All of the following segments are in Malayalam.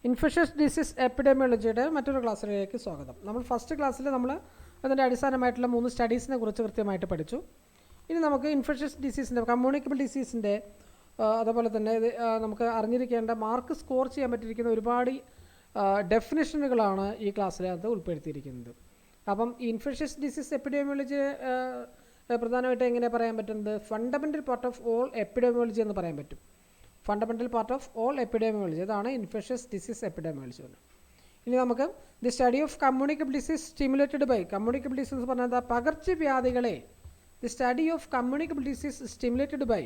ഇൻഫെഷ്യസ് ഡിസീസ് എപ്പിഡെമിയോളജിയുടെ മറ്റൊരു ക്ലാസ്സിലേക്ക് സ്വാഗതം. നമ്മൾ ഫസ്റ്റ് ക്ലാസ്സിൽ അതിൻ്റെ അടിസ്ഥാനമായിട്ടുള്ള 3 സ്റ്റഡീസിനെ കുറിച്ച് കൃത്യമായിട്ട് പഠിച്ചു. ഇനി നമുക്ക് ഇൻഫെഷ്യസ് ഡിസീസിൻ്റെ കമ്മ്യൂണിക്കബിൾ ഡിസീസിൻ്റെ അതുപോലെ തന്നെ നമുക്ക് അറിഞ്ഞിരിക്കേണ്ട മാർക്ക് സ്കോർ ചെയ്യാൻ പറ്റിയിരിക്കുന്ന ഒരുപാട് ഡെഫിനിഷനുകളാണ് ഈ ക്ലാസ്സിനകത്ത് ഉൾപ്പെടുത്തിയിരിക്കുന്നത്. അപ്പം ഈ ഇൻഫെഷ്യസ് ഡിസീസ് എപ്പിഡെമിയോളജി പ്രധാനമായിട്ട് എങ്ങനെ പറയാൻ പറ്റുന്നത്? Fundamental part of all epidemiology എന്ന് പറയാൻ പറ്റും. Fundamental part of all epidemiology, ഇതാണ് ഇൻഫെഷ്യസ് ഡിസീസ് എപ്പിഡെമിയോളജി. ഇനി നമുക്ക് the study of communicable disease stimulated by communicable disease പറഞ്ഞാൽ പകർച്ചവ്യാധികളെ, the study of communicable disease stimulated by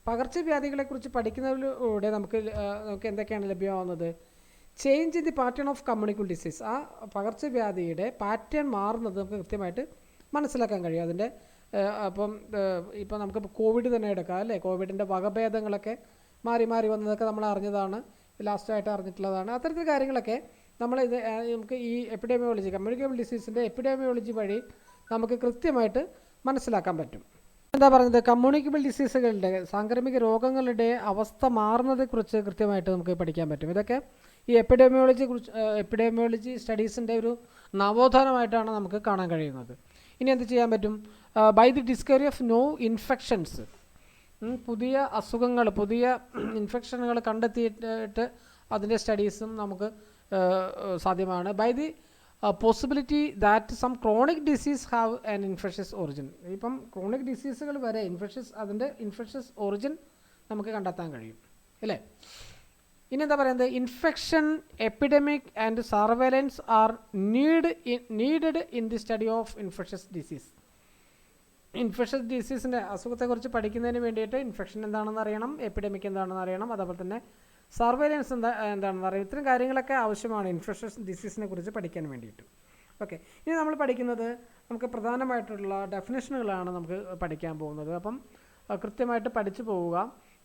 പകർച്ചവ്യാധികളെക്കുറിച്ച് പഠിക്കുന്നതിലൂടെ നമുക്ക് എന്തൊക്കെയാണ് ലഭ്യമാവുന്നത്? Change in the pattern of communicable disease, ആ പകർച്ചവ്യാധിയുടെ പാറ്റേൺ മാറുന്നത് നമുക്ക് കൃത്യമായിട്ട് മനസ്സിലാക്കാൻ കഴിയും. അതിൻ്റെ ഇപ്പം നമുക്കിപ്പോൾ കോവിഡ് തന്നെ എടുക്കാം അല്ലേ? കോവിഡിൻ്റെ വകഭേദങ്ങളൊക്കെ മാറി മാറി വന്നതൊക്കെ നമ്മൾ അറിഞ്ഞതാണ്, ലാസ്റ്റായിട്ട് അറിഞ്ഞിട്ടുള്ളതാണ്. അത്തരത്തിൽ കാര്യങ്ങളൊക്കെ നമുക്ക് ഈ എപ്പിഡെമിയോളജി, കമ്മ്യൂണിക്കബിൾ ഡിസീസിൻ്റെ എപ്പിഡെമിയോളജി വഴി നമുക്ക് കൃത്യമായിട്ട് മനസ്സിലാക്കാൻ പറ്റും. എന്താ പറഞ്ഞത്? കമ്മ്യൂണിക്കബിൾ ഡിസീസുകളുടെ, സാംക്രമിക രോഗങ്ങളുടെ അവസ്ഥ മാറുന്നതിനെക്കുറിച്ച് കൃത്യമായിട്ട് നമുക്ക് പഠിക്കാൻ പറ്റും. ഇതൊക്കെ ഈ എപ്പിഡെമിയോളജി സ്റ്റഡീസിൻ്റെ ഒരു നവോത്ഥാനമായിട്ടാണ് നമുക്ക് കാണാൻ കഴിയുന്നത്. ഇനി എന്ത് ചെയ്യാൻ പറ്റും? By the discovery of new infections, പുതിയ അസുഖങ്ങൾ, പുതിയ ഇൻഫെക്ഷനുകൾ കണ്ടെത്തിയിട്ട് അതിൻ്റെ സ്റ്റഡീസും നമുക്ക് സാധ്യമാണ്. By the possibility that some chronic disease have an infectious origin, ഇപ്പം ക്രോണിക് ഡിസീസുകൾ വരെ അതിൻ്റെ ഇൻഫെഷ്യസ് ഒറിജിൻ നമുക്ക് കണ്ടെത്താൻ കഴിയും അല്ലേ? ഇനി എന്താ പറയുന്നത്? Infection, epidemic and surveillance are needed in the study of infectious disease. Infectious ഡിസീസിൻ്റെ അസുഖത്തെക്കുറിച്ച് പഠിക്കുന്നതിന് വേണ്ടിയിട്ട് ഇൻഫെക്ഷൻ എന്താണെന്ന് അറിയണം, എപ്പിഡമിക് എന്താണെന്ന് അറിയണം, അതുപോലെ തന്നെ സർവൈലൻസ് എന്താണെന്ന് അറിയാം. ഇത്തരം കാര്യങ്ങളൊക്കെ ആവശ്യമാണ് ഇൻഫെഷ്യസ് ഡിസീസിനെ കുറിച്ച് പഠിക്കാൻ വേണ്ടിയിട്ട്. ഓക്കെ, ഇനി നമ്മൾ പഠിക്കുന്നത് നമുക്ക് പ്രധാനമായിട്ടുള്ള ഡെഫിനേഷനുകളാണ് നമുക്ക് പഠിക്കാൻ പോകുന്നത്. അപ്പം കൃത്യമായിട്ട് പഠിച്ചു പോവുക.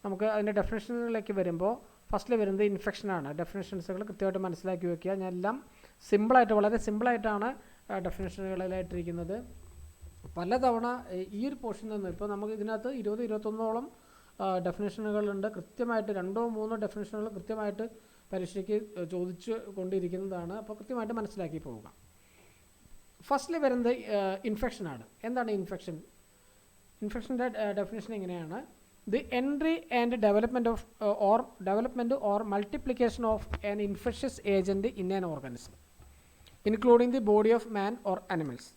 നമുക്ക് അതിൻ്റെ ഡെഫിനേഷനുകളിലേക്ക് വരുമ്പോൾ ഫസ്റ്റിൽ വരുന്നത് ഇൻഫെക്ഷനാണ്. ഡെഫിനേഷൻസുകൾ കൃത്യമായിട്ട് മനസ്സിലാക്കി വയ്ക്കുക. ഞാൻ എല്ലാം സിമ്പിളായിട്ട്, വളരെ സിമ്പിളായിട്ടാണ് ഡെഫിനേഷനുകളിലായിട്ടിരിക്കുന്നത്. പലതവണ ഈ ഒരു പോർഷനിൽ നിന്ന് ഇപ്പോൾ നമുക്ക് ഇതിനകത്ത് 20-21ഓളം ഡെഫിനേഷനുകളുണ്ട്. കൃത്യമായിട്ട് 2-3 ഡെഫിനേഷനുകൾ കൃത്യമായിട്ട് പരീക്ഷയ്ക്ക് ചോദിച്ചു കൊണ്ടിരിക്കുന്നതാണ്. അപ്പോൾ കൃത്യമായിട്ട് മനസ്സിലാക്കി പോവുക. ഫസ്റ്റിൽ വരുന്നത് ഇൻഫെക്ഷനാണ്. എന്താണ് ഇൻഫെക്ഷൻ? ഇൻഫെക്ഷൻ്റെ ഡെഫിനേഷൻ എങ്ങനെയാണ്? The entry and development or multiplication of an infectious agent in an organism including the body of man or animals.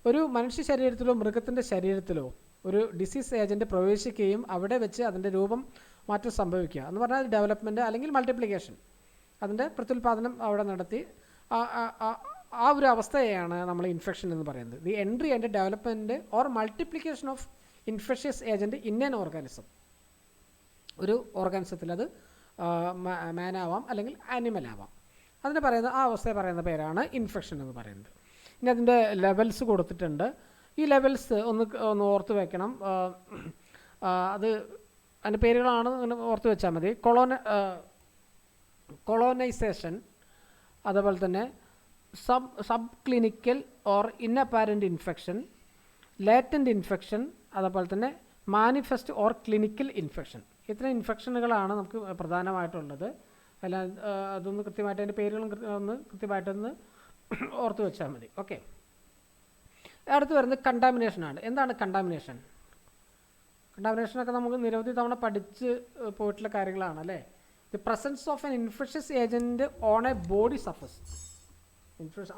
ഒരു മനുഷ്യ ശരീരത്തിലോ മൃഗത്തിൻ്റെ ശരീരത്തിലോ ഒരു ഡിസീസ് ഏജൻറ്റ് പ്രവേശിക്കുകയും അവിടെ വെച്ച് അതിൻ്റെ രൂപം മാറ്റം സംഭവിക്കുക എന്ന് പറഞ്ഞാൽ ഡെവലപ്മെൻറ്റ് അല്ലെങ്കിൽ മൾട്ടിപ്ലിക്കേഷൻ, അതിൻ്റെ പ്രത്യുൽപാദനം അവിടെ നടത്തി ആ ഒരു അവസ്ഥയെയാണ് നമ്മൾ ഇൻഫെക്ഷൻ എന്ന് പറയുന്നത്. The entry and development or multiplication of infectious agent in an organism, ഒരു ഓർഗാനിസത്തിൽ, അത് മാനാവാം അല്ലെങ്കിൽ ആനിമലാവാം, അതിന് പറയുന്ന ആ അവസ്ഥയെ പറയുന്ന പേരാണ് ഇൻഫെക്ഷൻ എന്ന് പറയുന്നത്. ഇനി അതിൻ്റെ ലെവൽസ് കൊടുത്തിട്ടുണ്ട്. ഈ ലെവൽസ് ഒന്ന് ഓർത്ത് വയ്ക്കണം. അത് അതിൻ്റെ പേരുകളാണ്, അങ്ങനെ ഓർത്ത് വെച്ചാൽ മതി. കൊളോനൈസേഷൻ, അതുപോലെ തന്നെ subclinical or inapparent infection, latent infection, അതുപോലെ തന്നെ മാനിഫെസ്റ്റ് ഓർ ക്ലിനിക്കൽ ഇൻഫെക്ഷൻ. ഇത്തരം ഇൻഫെക്ഷനുകളാണ് നമുക്ക് പ്രധാനമായിട്ടുള്ളത്. അതൊന്ന് കൃത്യമായിട്ട് അതിൻ്റെ പേരുകളും കൃത്യമായിട്ടൊന്ന് ഓർത്ത് വെച്ചാൽ മതി. ഓക്കെ, അടുത്ത് വരുന്നത് കണ്ടാമിനേഷനാണ്. എന്താണ് കണ്ടാമിനേഷൻ? കണ്ടാമിനേഷനൊക്കെ നമുക്ക് നിരവധി തവണ പഠിച്ച് പോയിട്ടുള്ള കാര്യങ്ങളാണ് അല്ലേ? The presence of an infectious agent on a body surface,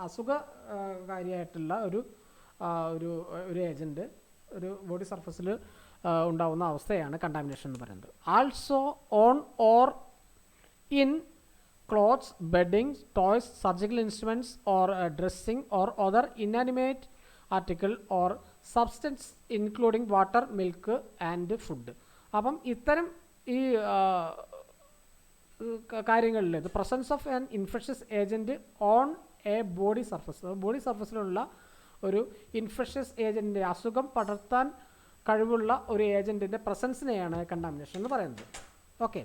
അസുഖകാരിയായിട്ടുള്ള ഒരു ഏജൻറ്റ് ഒരു ബോഡി സർഫസിൽ ഉണ്ടാകുന്ന അവസ്ഥയാണ് കണ്ടാമിനേഷൻ എന്ന് പറയുന്നത്. Also on or in clothes, bedding, toys, surgical instruments or dressing or other inanimate article or substance including water, milk and food. അപ്പം ഇത്തരം ഈ കാര്യങ്ങളിൽ the presence of an infectious agent on a body surface, body സർഫസിലുള്ള ഒരു ഇൻഫെഷ്യസ് ഏജൻറ്റിൻ്റെ, അസുഖം പടർത്താൻ കഴിവുള്ള ഒരു ഏജൻറ്റിൻ്റെ പ്രസൻസിനെയാണ് കണ്ടാമിനേഷൻ എന്ന് പറയുന്നത്. ഓക്കെ,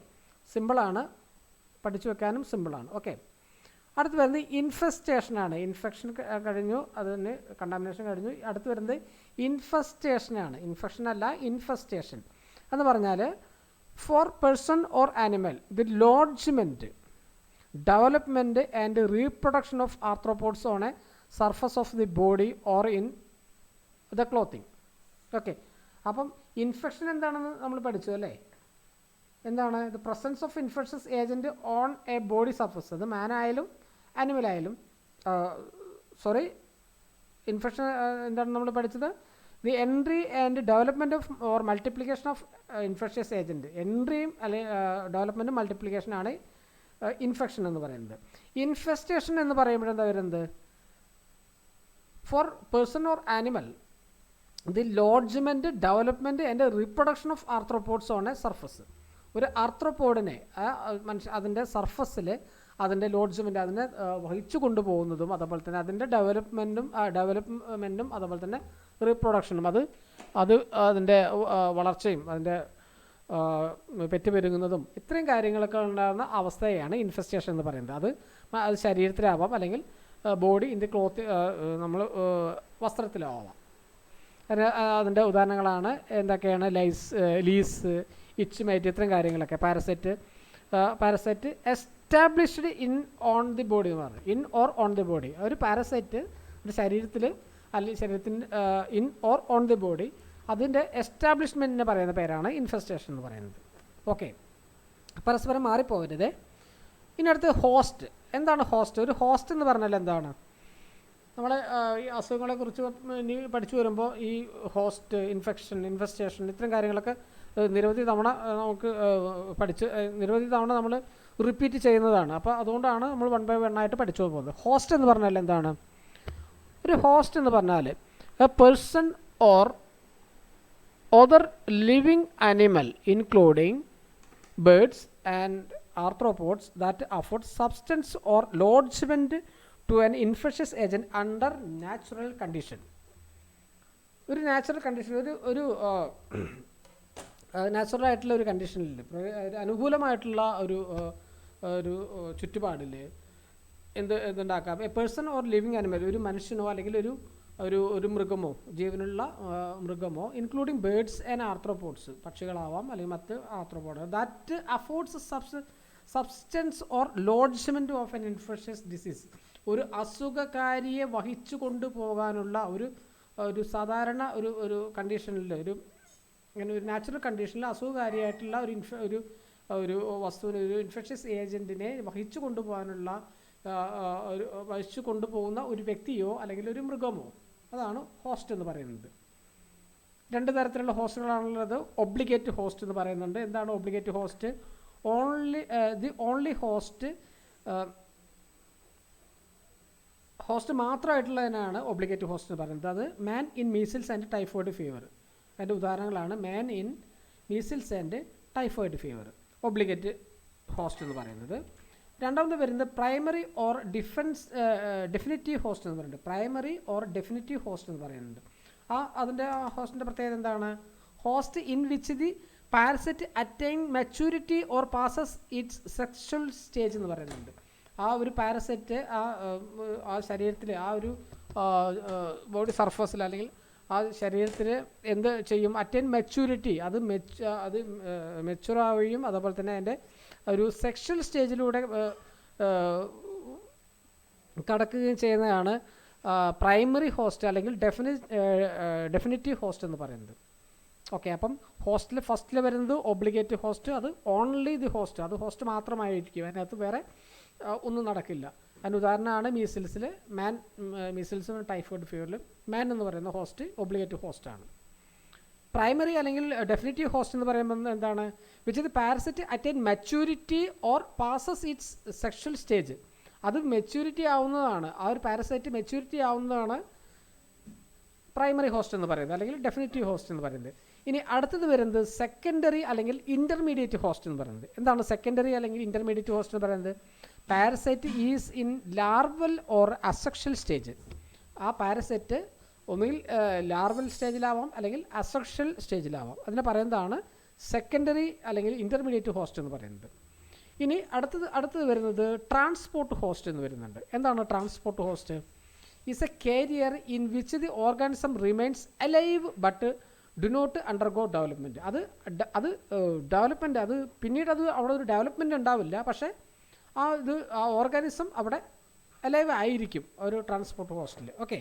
സിമ്പിളാണ്, പഠിച്ചു വെക്കാനും സിമ്പിളാണ്. ഓക്കെ, അടുത്ത് വരുന്നത് ഇൻഫെസ്റ്റേഷനാണ്. ഇൻഫെക്ഷൻ കഴിഞ്ഞു, അതിന് കണ്ടാമിനേഷൻ കഴിഞ്ഞു. അടുത്ത് വരുന്നത് ഇൻഫെസ്റ്റേഷനാണ്. ഇൻഫെക്ഷൻ അല്ല, ഇൻഫെസ്റ്റേഷൻ എന്ന് പറഞ്ഞാൽ for person or animal the lodgement development and reproduction of arthropods on a surface of the body or in the clothing. Okay, അപ്പം ഇൻഫെക്ഷൻ എന്താണെന്ന് നമ്മൾ പഠിച്ചു അല്ലേ? എന്താണ് the presence of infectious agent on a body surface. അത് മാനായാലും ആനിമലായാലും ഇൻഫെക്ഷൻ എന്താണ് നമ്മൾ പഠിച്ചത്? The entry and development of or multiplication of infectious agent. എൻട്രിയും അല്ലെങ്കിൽ ഡെവലപ്മെൻറ്റും മൾട്ടിപ്ലിക്കേഷനാണ് ഇൻഫെക്ഷൻ എന്ന് പറയുന്നത്. ഇൻഫെസ്റ്റേഷൻ എന്ന് പറയുമ്പോഴെന്താ വരുന്നത്? For person or animal the lodgement, development and reproduction of arthropods on a surface. ഒരു ആർത്രോപോഡിനെ അതിൻ്റെ സർഫസിൽ അതിൻ്റെ ലോഡ്ജ്മെൻറ്റ് അതിനെ വഹിച്ചു കൊണ്ടുപോകുന്നതും അതുപോലെ തന്നെ അതിൻ്റെ ഡെവലപ്മെൻറ്റും അതുപോലെ തന്നെ റീപ്രൊഡക്ഷനും അത് അതിൻ്റെ വളർച്ചയും അതിൻ്റെ പെറ്റുപെരുകുന്നതും ഇത്രയും കാര്യങ്ങളൊക്കെ ഉണ്ടാകുന്ന അവസ്ഥയാണ് ഇൻഫെസ്റ്റേഷൻ എന്ന് പറയുന്നത്. അത് ശരീരത്തിലാവാം അല്ലെങ്കിൽ ബോഡി ഇൻ ദി ക്ലോത്ത് നമ്മൾ വസ്ത്രത്തിലാവാം. അതിൻ്റെ ഉദാഹരണങ്ങളാണ് എന്തൊക്കെയാണ്? ലീസ്, ഇച്ച്മൈറ്റ്, ഇത്രയും കാര്യങ്ങളൊക്കെ. Parasite established in on the body എന്ന് പറഞ്ഞു. In or on the body. ഒരു പാരസൈറ്റ് ഒരു ശരീരത്തിൽ അല്ലെങ്കിൽ ശരീരത്തിൻ്റെ in or on the body, അതിൻ്റെ എസ്റ്റാബ്ലിഷ്മെൻറ്റിന് പറയുന്ന പേരാണ് ഇൻഫെസ്റ്റേഷൻ എന്ന് പറയുന്നത്. ഓക്കെ, പരസ്പരം മാറിപ്പോകരുത്. ഇനി അടുത്ത് ഹോസ്റ്റ്. എന്താണ് ഹോസ്റ്റ്? ഒരു ഹോസ്റ്റ് എന്ന് പറഞ്ഞാൽ എന്താണ്? നമ്മൾ ഈ അസുഖങ്ങളെക്കുറിച്ച് ഇനി പഠിച്ചു വരുമ്പോൾ ഈ ഹോസ്റ്റ്, ഇൻഫെസ്റ്റേഷൻ ഇത്തരം കാര്യങ്ങളൊക്കെ നിരവധി തവണ നമുക്ക് നിരവധി തവണ നമ്മൾ റിപ്പീറ്റ് ചെയ്യുന്നതാണ്. അപ്പോൾ അതുകൊണ്ടാണ് നമ്മൾ 1 by 1 ആയിട്ട് പഠിച്ചു പോകുന്നത്. ഹോസ്റ്റ് എന്ന് പറഞ്ഞാൽ എന്താണ്? ഒരു ഹോസ്റ്റ് എന്ന് പറഞ്ഞാൽ A person or other living animal including birds and arthropods that afford substance or lodgement to an infectious agent under natural condition. ഒരു നാച്ചുറൽ കണ്ടീഷൻ, ഒരു നാച്ചുറൽ ആയിട്ടുള്ള ഒരു കണ്ടീഷനിൽ, അനുകൂലമായിട്ടുള്ള ഒരു ചുറ്റുപാടിൽ എന്തുണ്ടാക്കാം? A person or living animal, ഒരു മനുഷ്യനോ അല്ലെങ്കിൽ ഒരു മൃഗമോ, ജീവനുള്ള മൃഗമോ, ഇൻക്ലൂഡിങ് ബേർഡ്സ് ആൻഡ് ആർത്രോപോഡ്സ്, പക്ഷികളാവാം അല്ലെങ്കിൽ മറ്റ് arthropod, that affords substance or lodgement of an infectious disease. ഒരു അസുഖകാരിയെ വഹിച്ചു കൊണ്ടുപോകാനുള്ള ഒരു സാധാരണ ഒരു കണ്ടീഷനിൽ, ഇങ്ങനെ ഒരു നാച്ചുറൽ കണ്ടീഷനിൽ അസുഖകാരിയായിട്ടുള്ള ഒരു വസ്തുവിനെ, ഒരു ഇൻഫെക്ഷ്യസ് ഏജൻറ്റിനെ വഹിച്ചു കൊണ്ടുപോകുന്ന ഒരു വ്യക്തിയോ അല്ലെങ്കിൽ ഒരു മൃഗമോ, അതാണ് ഹോസ്റ്റ് എന്ന് പറയുന്നത്. 2 തരത്തിലുള്ള ഹോസ്റ്റുകളാണുള്ളത്. ഒബ്ലിഗേറ്റ് ഹോസ്റ്റ് എന്ന് പറയുന്നുണ്ട്. എന്താണ് ഒബ്ലിഗേറ്റ് ഹോസ്റ്റ്? ഓൺലി ഹോസ്റ്റ് മാത്രമായിട്ടുള്ളതിനാണ് ഒബ്ലിഗേറ്റ് ഹോസ്റ്റ് എന്ന് പറയുന്നത്. അത് man in measles and typhoid fever. അതിൻ്റെ ഉദാഹരണങ്ങളാണ് man in measles and typhoid fever, obligate host എന്ന് പറയുന്നത്. രണ്ടാമത് വരുന്നത് പ്രൈമറി ഓർ ഡെഫിനിറ്റീവ് ഹോസ്റ്റ് എന്ന് പറയുന്നുണ്ട്. പ്രൈമറി ഓർ ഡെഫിനിറ്റീവ് ഹോസ്റ്റ് എന്ന് പറയുന്നുണ്ട്. അതിൻ്റെ ഹോസ്റ്റിൻ്റെ പ്രത്യേകത എന്താണ്? Host in which the parasite attain maturity or passes it's sexual stage എന്ന് പറയുന്നുണ്ട്. ആ ഒരു പാരസൈറ്റ് ആ ശരീരത്തിൽ, ആ ഒരു ബോഡി സർഫസിൽ അല്ലെങ്കിൽ ആ ശരീരത്തിൽ എന്ത് ചെയ്യും? അറ്റൈൻ മെച്യൂരിറ്റി, അത് മെച്യൂറാവുകയും അതുപോലെ തന്നെ അതിൻ്റെ ഒരു സെക്ഷൽ സ്റ്റേജിലൂടെ കടക്കുകയും ചെയ്യുന്നതാണ് പ്രൈമറി ഹോസ്റ്റ് അല്ലെങ്കിൽ ഡെഫിനിറ്റീവ് ഹോസ്റ്റ് എന്ന് പറയുന്നത്. ഓക്കെ, അപ്പം ഹോസ്റ്റിൽ ഫസ്റ്റിൽ വരുന്നത് ഒബ്ലിഗേറ്റ് ഹോസ്റ്റ്. അത് ഓൺലി ദി ഹോസ്റ്റ്, അത് ഹോസ്റ്റ് മാത്രമായിരിക്കും, അതിനകത്ത് വേറെ ഒന്നും നടക്കില്ല. അതിന് ഉദാഹരണമാണ് മീസിൽസും ടൈഫോയിഡ് ഫീവറിലും മാൻ എന്ന് പറയുന്ന ഹോസ്റ്റ് ഒബ്ലിഗേറ്റ് ഹോസ്റ്റാണ്. പ്രൈമറി അല്ലെങ്കിൽ ഡെഫിനിറ്റീവ് ഹോസ്റ്റ് എന്ന് പറയുമ്പോൾ എന്താണ്? Which the parasite attain maturity or passes it's sexual stage. അത് മെച്യൂരിറ്റി ആവുന്നതാണ്, ആ ഒരു പാരസൈറ്റ് മെച്യൂരിറ്റി ആവുന്നതാണ് പ്രൈമറി ഹോസ്റ്റ് എന്ന് പറയുന്നത് അല്ലെങ്കിൽ ഡെഫിനിറ്റീവ് ഹോസ്റ്റ് എന്ന് പറയുന്നത്. ഇനി അടുത്തത് വരുന്നത് സെക്കൻഡറി അല്ലെങ്കിൽ ഇൻ്റർമീഡിയറ്റ് ഹോസ്റ്റ് എന്ന് പറയുന്നത്. എന്താണ് സെക്കൻഡറി അല്ലെങ്കിൽ ഇൻ്റർമീഡിയറ്റ് ഹോസ്റ്റ് എന്ന് പറയുന്നത്? Parasite is in larval or asexual stage. ആ പാരസൈറ്റ് ഒന്നുകിൽ ലാർവൽ സ്റ്റേജിലാവാം അല്ലെങ്കിൽ അസെക്ഷൽ സ്റ്റേജിലാവാം. അതിനെ പറയുന്നതാണ് സെക്കൻഡറി അല്ലെങ്കിൽ ഇൻ്റർമീഡിയറ്റ് ഹോസ്റ്റ് എന്ന് പറയുന്നത്. ഇനി അടുത്തത് വരുന്നത് ട്രാൻസ്പോർട്ട് ഹോസ്റ്റ് എന്ന് വരുന്നുണ്ട്. എന്താണ് transport host? Is a carrier in which the organism remains alive but do not undergo development. അത് ഡെവലപ്മെൻറ്റ്, അത് പിന്നീട് അവിടെ ഒരു ഡെവലപ്മെൻറ്റ് ഉണ്ടാവില്ല, പക്ഷേ ആ ഓർഗാനിസം അവിടെ അലൈവ് ആയിരിക്കും ഒരു ട്രാൻസ്പോർട്ട് ഹോസ്റ്റിൽ. Okay,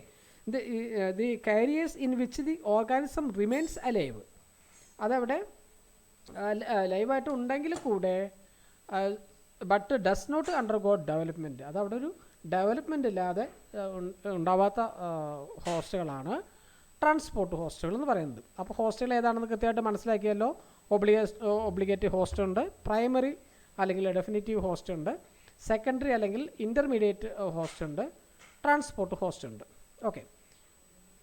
the carriers in which the organism remains alive, അതവിടെ ലൈവായിട്ട് ഉണ്ടെങ്കിൽ കൂടെ but does not undergo development, അതവിടെ ഒരു ഡെവലപ്മെൻ്റ് ഇല്ലാതെ ഉണ്ടാവാത്ത ഹോസ്റ്റുകളാണ് ട്രാൻസ്പോർട്ട് ഹോസ്റ്റുകൾ എന്ന് പറയുന്നത്. അപ്പോൾ ഹോസ്റ്റുകൾ ഏതാണെന്ന് കൃത്യമായിട്ട് മനസ്സിലാക്കിയല്ലോ. ഒബ്ലിഗേറ്റീവ് ഹോസ്റ്റ് ഉണ്ട്, പ്രൈമറി അല്ലെങ്കിൽ ഡെഫിനിറ്റീവ് ഹോസ്റ്റ് ഉണ്ട്, സെക്കൻഡറി അല്ലെങ്കിൽ ഇൻ്റർമീഡിയറ്റ് ഹോസ്റ്റ് ഉണ്ട്, ട്രാൻസ്പോർട്ട് ഹോസ്റ്റ് ഉണ്ട്. ഓക്കെ,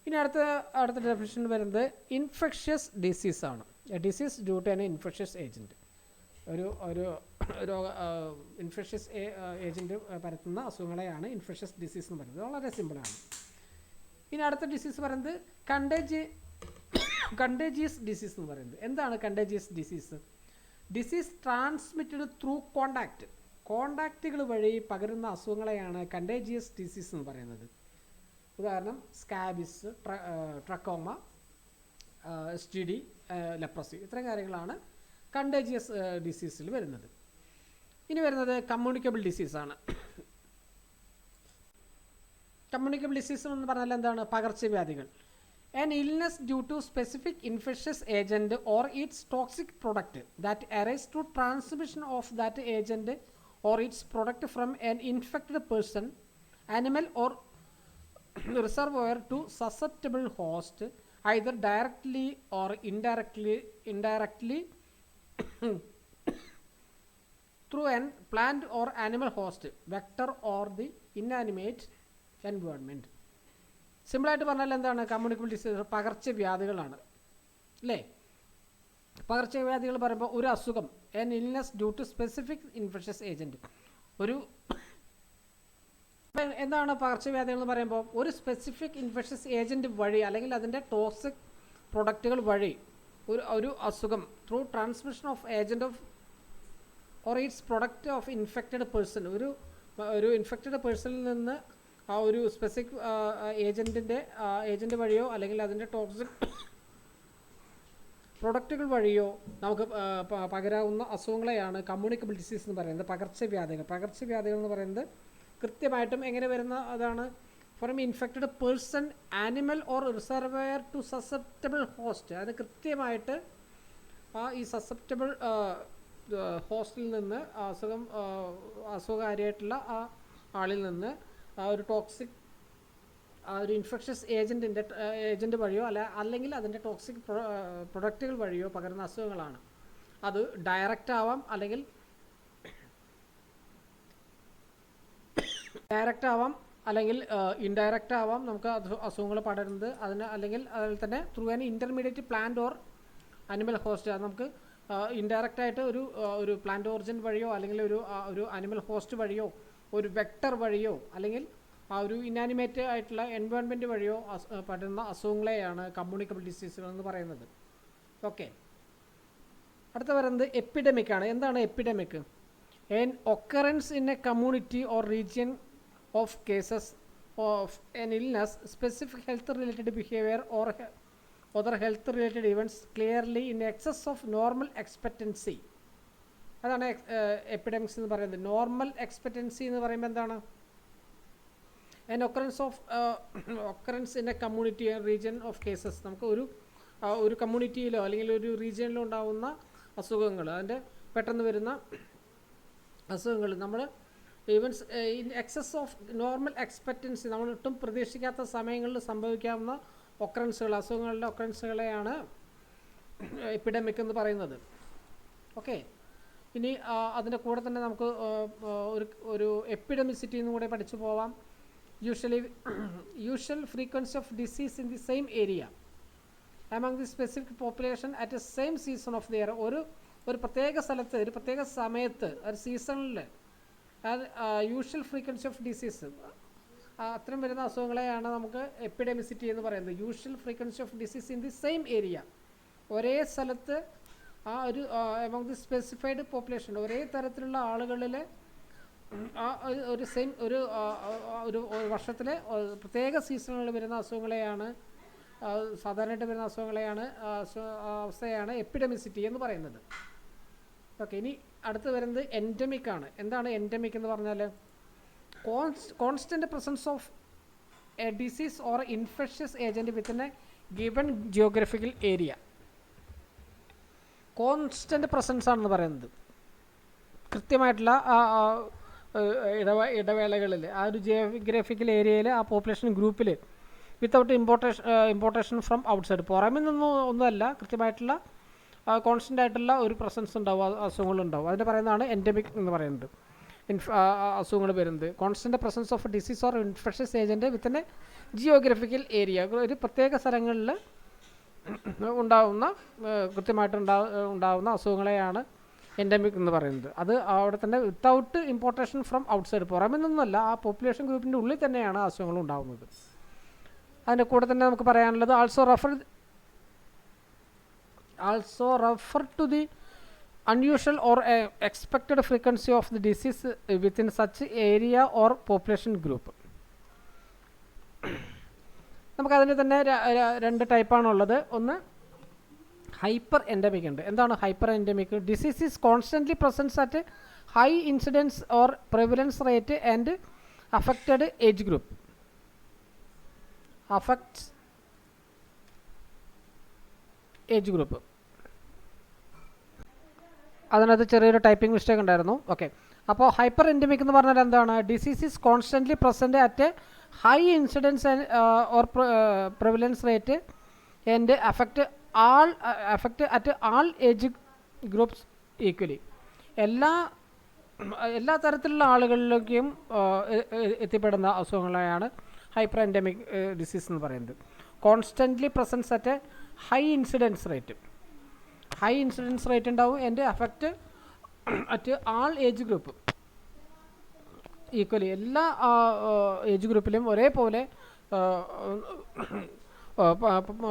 ഇനി അടുത്ത ഡെഫിനിഷൻ വരുന്നത് ഇൻഫെക്ഷ്യസ് ഡിസീസാണ്. Disease due to an infectious agent, ഒരു ഇൻഫെക്ഷ്യസ് ഏജൻറ്റ് പരത്തുന്ന അസുഖങ്ങളെയാണ് ഇൻഫെക്ഷ്യസ് ഡിസീസ് എന്ന് പറയുന്നത്. വളരെ സിമ്പിളാണ്. ഇനി അടുത്ത ഡിസീസ് പറയുന്നത് കണ്ടേജിയസ് ഡിസീസ് എന്ന് പറയുന്നത്. എന്താണ് contagious disease? Disease transmitted through കോണ്ടാക്റ്റുകൾ വഴി പകരുന്ന അസുഖങ്ങളെയാണ് കണ്ടേജിയസ് ഡിസീസ് എന്ന് പറയുന്നത്. ഉദാഹരണം സ്കാബിസ്, ട്രക്കോമ, STD, ലെപ്രസി, ഇത്തരം കാര്യങ്ങളാണ് കണ്ടേജിയസ് ഡിസീസിൽ വരുന്നത്. ഇനി വരുന്നത് കമ്മ്യൂണിക്കബിൾ ഡിസീസാണ്. കമ്മ്യൂണിക്കബിൾ ഡിസീസ് എന്ന് പറഞ്ഞാൽ എന്താണ്? പകർച്ചവ്യാധികൾ. An illness due to specific infectious agent or its toxic product that arise through transmission of that agent or its product from an infected person, animal or reservoir to susceptible host, either directly or indirectly through an plant or animal host, vector or the inanimate environment. സിമ്പിളായിട്ട് പറഞ്ഞാൽ എന്താണ്? കമ്മ്യൂണിക്കബിൾ ഡിസീസ് പകർച്ചവ്യാധികളാണ് അല്ലേ? പകർച്ചവ്യാധികൾ പറയുമ്പോൾ ഒരു അസുഖം, an illness due to specific infectious agent. എന്താണ് പകർച്ചവ്യാധികൾ എന്ന് പറയുമ്പോൾ? ഒരു സ്പെസിഫിക് ഇൻഫെക്ഷ്യസ് ഏജൻറ്റ് വഴി അല്ലെങ്കിൽ അതിൻ്റെ ടോക്സിക് പ്രൊഡക്റ്റുകൾ വഴി ഒരു അസുഖം through transmission of agent of or it's product of infected person, ഒരു ഇൻഫെക്റ്റഡ് പേഴ്സണിൽ നിന്ന് ആ ഒരു സ്പെസിഫിക് ഏജൻറ്റ് വഴിയോ അല്ലെങ്കിൽ അതിൻ്റെ ടോക്സിക് പ്രൊഡക്റ്റുകൾ വഴിയോ നമുക്ക് പകരാവുന്ന അസുഖങ്ങളെയാണ് കമ്മ്യൂണിക്കബിൾ ഡിസീസ് എന്ന് പറയുന്നത്. പകർച്ചവ്യാധികൾ എന്ന് പറയുന്നത് കൃത്യമായിട്ടും എങ്ങനെ വരുന്ന അതാണ്? From infected person, animal or reservoir to susceptible host. അത് കൃത്യമായിട്ട് ഈ സസെപ്റ്റബിൾ ഹോസ്റ്റിൽ നിന്ന് അസുഖകാരിയായിട്ടുള്ള ആ ആളിൽ നിന്ന് ഒരു ടോക്സിക് ഒരു ഇൻഫെക്ഷ്യസ് ഏജൻറ്റ് വഴിയോ അല്ലെങ്കിൽ അതിൻ്റെ ടോക്സിക് പ്രൊഡക്റ്റുകൾ വഴിയോ പകരുന്ന അസുഖങ്ങളാണ്. അത് ഡയറക്റ്റ് ആവാം അല്ലെങ്കിൽ ഇൻഡയറക്റ്റ് ആവാം നമുക്ക് അസുഖങ്ങൾ പടരുന്നത്. അല്ലെങ്കിൽ അതിൽ തന്നെ through an intermediate plant or animal host. അത് നമുക്ക് ഇൻഡയറക്റ്റ് ആയിട്ട് ഒരു പ്ലാന്റ് ഓറിജിൻ വഴിയോ അല്ലെങ്കിൽ ഒരു അനിമൽ ഹോസ്റ്റ് വഴിയോ ഒരു വെക്ടർ വഴിയോ അല്ലെങ്കിൽ ഒരു ഇനാനിമേറ്റ് ആയിട്ടുള്ള എൻവയോൺമെൻറ്റ് വഴിയോ പടരുന്ന അസുഖങ്ങളെയാണ് കമ്മ്യൂണിക്കബിൾ ഡിസീസുകൾ എന്ന് പറയുന്നത്. ഓക്കെ, അടുത്ത വരുന്നത് എപ്പിഡമിക് ആണ്. എന്താണ് epidemic? N occurrence in A community or region of cases of N illness, specific health related behaviour or other health related events clearly in excess of normal expectancy. അതാണ് എപ്പിഡമിക്സ് എന്ന് പറയുന്നത്. നോർമൽ എക്സ്പെക്റ്റൻസി എന്ന് പറയുമ്പോൾ എന്താണ്? An occurrence in A community region of cases. നമുക്ക് ഒരു കമ്മ്യൂണിറ്റിയിലോ അല്ലെങ്കിൽ ഒരു റീജിയനിലോ ഉണ്ടാകുന്ന അസുഖങ്ങൾ, അതിൻ്റെ പെട്ടെന്ന് വരുന്ന അസുഖങ്ങൾ നമ്മൾ events in excess of normal expectancy, നമ്മൾ ഒട്ടും പ്രതീക്ഷിക്കാത്ത സമയങ്ങളിൽ സംഭവിക്കാവുന്ന അസുഖങ്ങളുടെ ഒക്കറൻസുകളെയാണ് എപ്പിഡമിക് എന്ന് പറയുന്നത്. ഓക്കെ, ഇനി അതിൻ്റെ കൂടെ തന്നെ നമുക്ക് ഒരു എപ്പിഡമിസിറ്റി എന്നും കൂടെ പഠിച്ചു പോവാം. Usual frequency of disease in the same area among the specific population at a same season of the year. ഒരു പ്രത്യേക സ്ഥലത്ത് ഒരു പ്രത്യേക സമയത്ത് ഒരു സീസണിൽ യൂഷ്വൽ ഫ്രീക്വൻസി ഓഫ് ഡിസീസ് അത്തരം വരുന്ന അസുഖങ്ങളെയാണ് നമുക്ക് എപ്പിഡമിസിറ്റി എന്ന് പറയുന്നത്. Usual frequency of disease in the same area, ഒരേ സ്ഥലത്ത് എമംഗ് ദി സ്പെസിഫൈഡ് പോപ്പുലേഷൻ, ഒരേ തരത്തിലുള്ള ആളുകളിൽ ഒരു വർഷത്തിലെ പ്രത്യേക സീസണുകളിൽ വരുന്ന അസുഖങ്ങളെയാണ് സാധാരണയായിട്ട് വരുന്ന അവസ്ഥയാണ് എപ്പിഡമിസിറ്റി എന്ന് പറയുന്നത്. ഓക്കെ, ഇനി അടുത്ത് വരുന്നത് എൻഡമിക് ആണ്. എന്താണ് എൻഡമിക് എന്ന് പറഞ്ഞാൽ? Constant presence of a disease or infectious agent within a given geographical area. Constant presence ആണെന്ന് പറയുന്നത് കൃത്യമായിട്ടുള്ള ഇടവേളകളിൽ ആ ഒരു ജിയോഗ്രഫിക്കൽ ഏരിയയിൽ ആ പോപ്പുലേഷൻ ഗ്രൂപ്പിൽ വിത്തൗട്ട് ഇമ്പോർട്ടേഷൻ ഫ്രം ഔട്ട്സൈഡ്, പുറമെ നിന്നും ഒന്നുമല്ല, കൃത്യമായിട്ടുള്ള കോൺസ്റ്റൻ്റ് ആയിട്ടുള്ള ഒരു പ്രസൻസ് ഉണ്ടാവും, അസുഖങ്ങളുണ്ടാവും. അതിന് പറയുന്നതാണ് എൻഡമിക് എന്ന് പറയുന്നത്. അസുഖങ്ങൾ വരുന്നത് constant presence of disease or infectious agent within a geographical area, ഒരു പ്രത്യേക സ്ഥലങ്ങളിൽ ഉണ്ടാവുന്ന ഉണ്ടാവുന്ന അസുഖങ്ങളെയാണ് എൻഡമിക് എന്ന് പറയുന്നത്. അത് അവിടെ തന്നെ വിത്തൗട്ട് ഇമ്പോർട്ടേഷൻ ഫ്രം ഔട്ട്സൈഡ്, പുറമെ നിന്നല്ല, ആ പോപ്പുലേഷൻ ഗ്രൂപ്പിൻ്റെ ഉള്ളിൽ തന്നെയാണ് അസുഖങ്ങൾ ഉണ്ടാകുന്നത്. അതിൻ്റെ കൂടെ തന്നെ നമുക്ക് പറയാനുള്ളത് also refer to the unusual or expected frequency of the disease within such area or population group. നമുക്കതിന് തന്നെ രണ്ട് ടൈപ്പാണുള്ളത്. ഒന്ന് ഹൈപ്പർ എൻഡമിക് ഉണ്ട്. എന്താണ് hyper endemic? Disease is constantly presence at high incidence or prevalence rate and affected age group. അതിനകത്ത് ചെറിയൊരു ടൈപ്പിംഗ് മിസ്റ്റേക്ക് ഉണ്ടായിരുന്നു. ഓക്കെ, അപ്പോൾ ഹൈപ്പർ എൻഡമിക് എന്ന് പറഞ്ഞാൽ എന്താണ്? Disease is constantly present at a high incidence or prevalence rate and affect at all age groups equally. എല്ലാ തരത്തിലുള്ള ആളുകളിലേക്കും എത്തിപ്പെടുന്ന അസുഖങ്ങളെയാണ് ഹൈപ്പർ എൻഡമിക് ഡിസീസ് എന്ന് പറയുന്നത്. Constantly presence at a high incidence rate ഉണ്ടാവും. എൻ്റെ affect at all age group equally, എല്ലാ ഏജ് ഗ്രൂപ്പിലും ഒരേപോലെ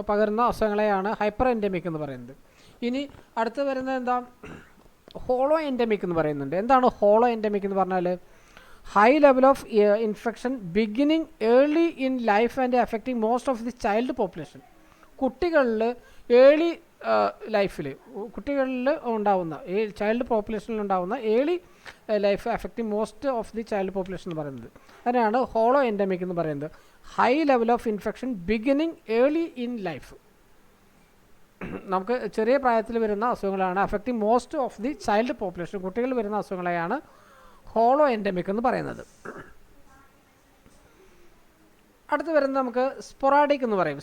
പകരുന്ന അസുഖങ്ങളെയാണ് ഹൈപ്പർ എൻഡമിക് എന്ന് പറയുന്നത്. ഇനി അടുത്ത് വരുന്നത് എന്താ? ഹോളോ എൻഡമിക് എന്ന് പറയുന്നുണ്ട്. എന്താണ് ഹോളോ എൻഡമിക് എന്ന് പറഞ്ഞാൽ? High level of infection beginning early in life and affecting most of the child population. കുട്ടികളിൽ ഏർലി ലൈഫിൽ കുട്ടികളിൽ ഉണ്ടാവുന്ന ചൈൽഡ് പോപ്പുലേഷനിൽ ഉണ്ടാവുന്ന early life affecting most of the child population എന്ന് പറയുന്നത്. അതിനാണ് ഹോളോ എൻഡമിക് എന്ന് പറയുന്നത്. High level of infection beginning early in life, നമുക്ക് ചെറിയ പ്രായത്തിൽ വരുന്ന അസുഖങ്ങളാണ് affecting most of the child population, കുട്ടികളിൽ വരുന്ന അസുഖങ്ങളെയാണ് ഹോളോ എൻഡമിക് എന്ന് പറയുന്നത്. അടുത്ത് വരുന്നത് നമുക്ക് സ്പൊറാഡിക് എന്ന് പറയും.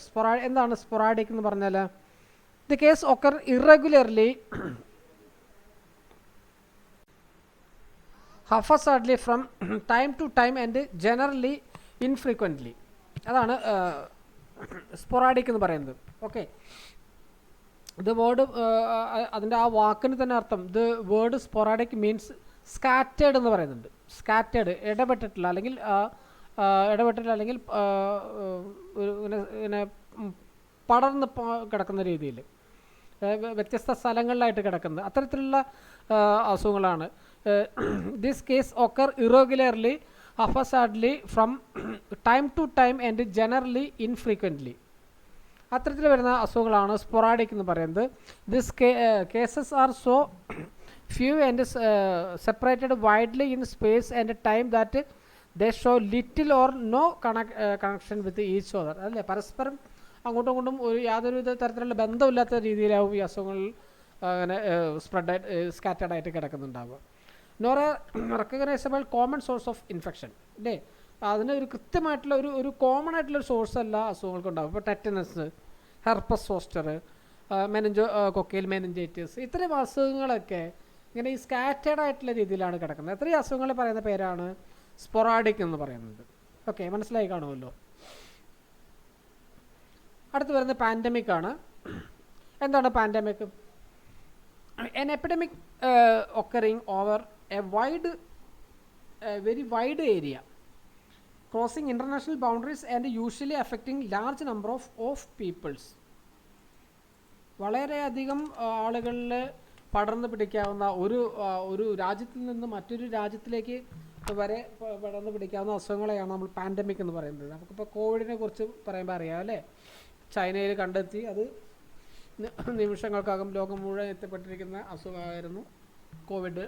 എന്താണ് സ്പൊറാഡിക് എന്ന് പറഞ്ഞാൽ? The case occur irregularly, haphazardly from time to time and generally infrequently. അതാണ് സ്പൊറാഡിക് എന്ന് പറയുന്നത്. ഓക്കെ, ഇത് വേർഡ് അതിൻ്റെ ആ വാക്കിന് തന്നെ അർത്ഥം, ഇത് വേർഡ് സ്പൊറാഡിക് മീൻസ് സ്കാറ്റേഡ് എന്ന് പറയുന്നുണ്ട്. സ്കാറ്റേഡ്, ഇടപെട്ടിട്ടില്ല അല്ലെങ്കിൽ ഇങ്ങനെ പടർന്ന് കിടക്കുന്ന രീതിയിൽ, വ്യത്യസ്ത സ്ഥലങ്ങളിലായിട്ട് കിടക്കുന്നത്, അത്തരത്തിലുള്ള അസുഖങ്ങളാണ്. This case occur irregularly, haphazardly from time to time and generally infrequently. അത്തരത്തിൽ വരുന്ന അസുഖങ്ങളാണ് സ്പൊറാഡിക് എന്ന് പറയുന്നത്. This cases are so few and separated widely in space and time that they show little or no connection with each other. അല്ലേ, പരസ്പരം അങ്ങോട്ടും ഇങ്ങോട്ടും യാതൊരു തരത്തിലുള്ള ബന്ധമില്ലാത്ത രീതിയിലാവും ഈ അസുഖങ്ങൾ അങ്ങനെ സ്കാറ്റേഡായിട്ട് കിടക്കുന്നുണ്ടാവുക. Nor a recognizable common source of infection. അല്ലേ, അതിന് ഒരു കൃത്യമായിട്ടുള്ള ഒരു കോമൺ ആയിട്ടുള്ളൊരു സോഴ്സ് അല്ല അസുഖങ്ങൾക്കുണ്ടാവും. ഇപ്പോൾ ടെറ്റനസ്, ഹെർപ്പസ് സോസ്റ്റർ, കൊക്കൈൽ മെനിഞ്ചൈറ്റിസ്, ഇത്തരം അസുഖങ്ങളൊക്കെ ഇങ്ങനെ ഈ സ്കാറ്റേഡ് ആയിട്ടുള്ള രീതിയിലാണ് കിടക്കുന്നത്. ഇത്രയും അസുഖങ്ങൾ പറയുന്ന പേരാണ് സ്പൊറാഡിക് എന്ന് പറയുന്നത്. ഓക്കെ, മനസ്സിലായി കാണുമല്ലോ. അടുത്ത് വരുന്നത് പാൻഡമിക് ആണ്. എന്താണ് pandemic? An epidemic occurring over a very wide area, crossing international boundaries and usually affecting large number of peoples. വളരെയധികം ആളുകളിൽ പടർന്നു പിടിക്കാവുന്ന ഒരു രാജ്യത്തിൽ നിന്ന് മറ്റൊരു രാജ്യത്തിലേക്ക് വരെ പടർന്നു പിടിക്കാവുന്ന അസുഖങ്ങളെയാണ് നമ്മൾ പാൻഡമിക് എന്ന് പറയുന്നത്. നമുക്കിപ്പോൾ കോവിഡിനെ കുറിച്ച് പറയുമ്പോൾ അറിയാം, അല്ലേ? ചൈനയിൽ കണ്ടെത്തി അത് നിമിഷങ്ങൾക്കകം ലോകം മുഴുവൻ എത്തിപ്പെട്ടിരിക്കുന്ന അസുഖമായിരുന്നു കോവിഡ്.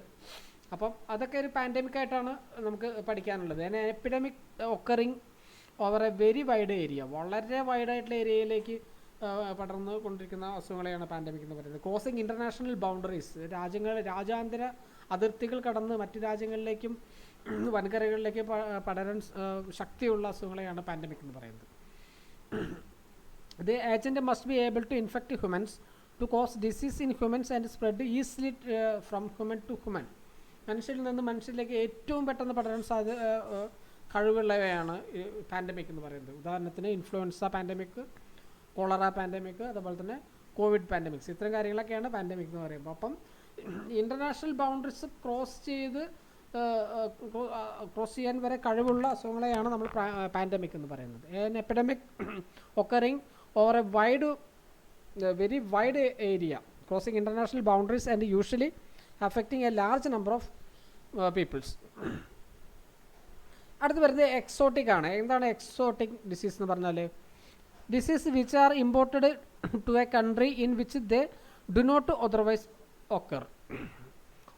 അപ്പം അതൊക്കെ ഒരു പാൻഡമിക്കായിട്ടാണ് നമുക്ക് പഠിക്കാനുള്ളത്. Epidemic occurring over a very wide area, വളരെ വൈഡായിട്ടുള്ള ഏരിയയിലേക്ക് പടർന്നു കൊണ്ടിരിക്കുന്ന അസുഖങ്ങളെയാണ് പാൻഡമിക് എന്ന് പറയുന്നത്. ക്രോസിങ് ഇൻ്റർനാഷണൽ ബൗണ്ടറീസ്, രാജ്യാന്തര അതിർത്തികൾ കടന്ന് മറ്റു രാജ്യങ്ങളിലേക്കും വൻകരകളിലേക്ക് പടരാൻ ശക്തിയുള്ള അസുഖങ്ങളെയാണ് പാൻഡമിക് എന്ന് പറയുന്നത്. The agent must be able to infect humans to cause disease in humans and spread easily from human to human. മനുഷ്യരിൽ നിന്ന് മനുഷ്യരിലേക്ക് ഏറ്റവും പെട്ടെന്ന് പടരാൻ കഴിവുള്ളവയാണ് പാൻഡമിക് എന്ന് പറയുന്നത്. ഉദാഹരണത്തിന് ഇൻഫ്ലുവൻസ പാൻഡമിക്, കോളറ പാൻഡമിക്, അതുപോലെ തന്നെ കോവിഡ് പാൻഡമിക്സ്, ഇത്തരം കാര്യങ്ങളൊക്കെയാണ് പാൻഡമിക് എന്ന് പറയുമ്പോൾ. അപ്പം ഇൻ്റർനാഷണൽ ബൗണ്ടറീസ് ക്രോസ് ചെയ്യാൻ വരെ കഴിവുള്ള അസുഖങ്ങളെയാണ് നമ്മൾ പാൻഡമിക് എന്ന് പറയുന്നത്. Epidemic occurring over a very wide area crossing international boundaries and usually affecting a large number of peoples. അടുത്ത് വരുന്നത് എക്സോട്ടിക് ആണ്. എന്താണ് എക്സോട്ടിക് ഡിസീസ് എന്ന് പറഞ്ഞാൽ? Disease which are imported to a country in which they do not otherwise occur.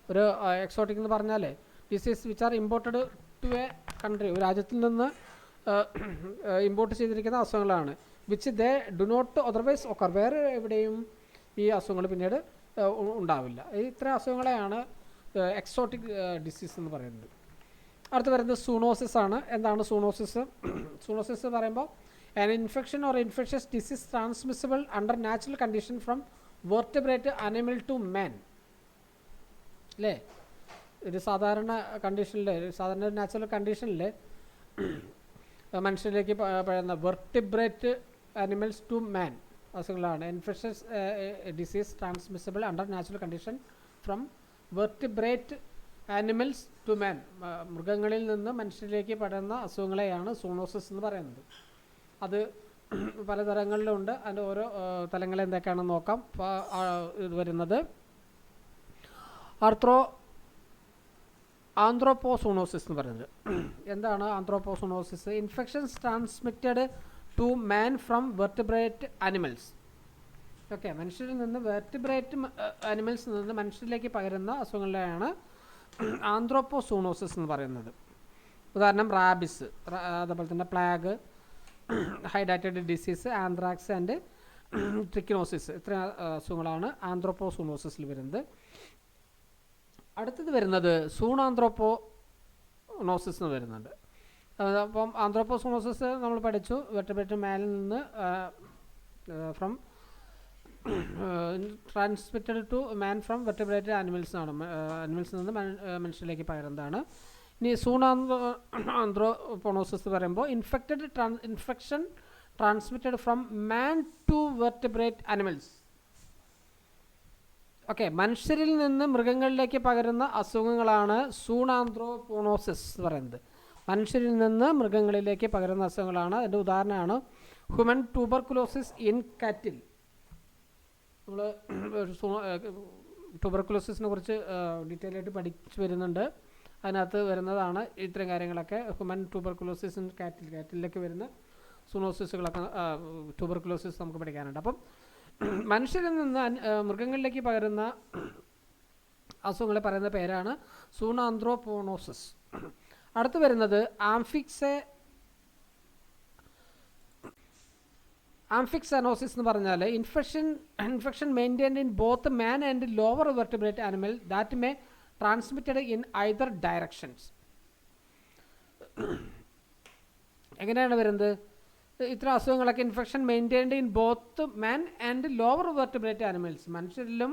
ഒരു എക്സോട്ടിക് എന്ന് പറഞ്ഞാൽ disease which are imported to a country, ഒരു രാജ്യത്തിൽ നിന്ന് ഇമ്പോർട്ട് ചെയ്തിരിക്കുന്ന അസുഖങ്ങളാണ്. Which they do not otherwise occur, വേറെ എവിടെയും ഈ അസുഖങ്ങൾ പിന്നീട് ഉണ്ടാവില്ല. ഇത്തരം അസുഖങ്ങളെയാണ് എക്സോട്ടിക് ഡിസീസ് എന്ന് പറയുന്നത്. അടുത്ത് വരുന്നത് സൂണോസിസ് ആണ്. എന്താണ് സൂണോസിസ്? സൂണോസിസ് പറയുമ്പോൾ an infection or infectious disease transmissible under natural condition from vertebrate animal to man. അല്ലേ? ഒരു സാധാരണ കണ്ടീഷനിൽ, സാധാരണ നാച്ചുറൽ കണ്ടീഷനിൽ മനുഷ്യരിലേക്ക് പഴയുന്ന വെർട്ടിബ്രേറ്റ് ആനിമൽസ് ടു മാൻ അസുഖങ്ങളാണ് infectious disease transmissible under natural condition from vertebrate animals to man. മൃഗങ്ങളിൽ നിന്ന് മനുഷ്യരിലേക്ക് പടരുന്ന അസുഖങ്ങളെയാണ് സൂണോസിസ് എന്ന് പറയുന്നത്. അത് പലതരങ്ങളിലുണ്ട്. അതിൻ്റെ ഓരോ തലങ്ങൾ എന്തൊക്കെയാണെന്ന് നോക്കാം. ഇത് വരുന്നത് ആന്ത്രോപോസൂണോസിസ് എന്ന് പറയുന്നത്. എന്താണ് anthropozoonosis? Infections transmitted to man from vertebrate animals. Okay, മനുഷ്യരിൽ നിന്ന് വെർട്ടിബ്രേറ്റ് ആനിമൽസിൽ നിന്ന് മനുഷ്യരിലേക്ക് പകരുന്ന അസുഖങ്ങളിലാണ് ആന്ത്രോപോസൂണോസിസ് എന്ന് പറയുന്നത്. ഉദാഹരണം റാബിസ്, അതുപോലെ തന്നെ പ്ലാഗ്, ഹൈഡാറ്റഡ് ഡിസീസ്, ആന്ത്രാക്സ് ആൻഡ് ട്രിക്കിനോസിസ്, ഇത്ര അസുഖങ്ങളാണ് ആന്ത്രോപോസൂണോസിസിൽ വരുന്നത്. അടുത്തത് വരുന്നത് സൂണാന്ത്രോപോനോസിസ് എന്ന് വരുന്നുണ്ട്. അപ്പം ആന്ത്രോപോസൂണോസിസ് നമ്മൾ പഠിച്ചു, വെർട്ടിബ്രേറ്റ് മാനിൽ നിന്ന് from transmitted to man from vertebrate ആനിമൽസിൽ നിന്ന് മനുഷ്യരിലേക്ക് പകരുന്നതാണ്. ഇനി സൂണാന്ത്രോപോണോസിസ് പറയുമ്പോൾ infection transmitted from man to vertebrate animals. Okay, മനുഷ്യരിൽ നിന്ന് മൃഗങ്ങളിലേക്ക് പകരുന്ന അസുഖങ്ങളാണ് സൂണാന്ത്രോപോണോസിസ് എന്ന് പറയുന്നത്. മനുഷ്യരിൽ നിന്ന് മൃഗങ്ങളിലേക്ക് പകരുന്ന അസുഖങ്ങളാണ്. അതിൻ്റെ ഉദാഹരണമാണ് ഹ്യൂമൻ ട്യൂബർകുലോസിസ് ഇൻ കാറ്റിൽ. നമ്മൾ ട്യൂബർകുലോസിസിനെ കുറിച്ച് ഡീറ്റെയിൽ ആയിട്ട് പഠിച്ചു വരുന്നുണ്ട്. അതിനകത്ത് വരുന്നതാണ് ഇത്തരം കാര്യങ്ങളൊക്കെ. ഹ്യൂമൻ ട്യൂബർകുലോസിസ് ഇൻ കാറ്റിലേക്ക് വരുന്ന സൂണോസിസുകളൊക്കെ ട്യൂബർകുലോസിസ് നമുക്ക് പഠിക്കാനുണ്ട്. അപ്പം മനുഷ്യരിൽ നിന്ന് മൃഗങ്ങളിലേക്ക് പകരുന്ന അസുഖങ്ങളെ പറയുന്ന പേരാണ് സൂണാന്ത്രോപോണോസിസ്. അടുത്ത് വരുന്നത് ആംഫിക്സാനോസിസ് എന്ന് പറഞ്ഞാൽ infection maintained in both man and lower vertebrate animal that may transmitted in either directions. എങ്ങനെയാണ് വരുന്നത്? ഇത്തരം അസുഖങ്ങളൊക്കെ infection maintained in both man and lower vertebrate animals, മനുഷ്യരിലും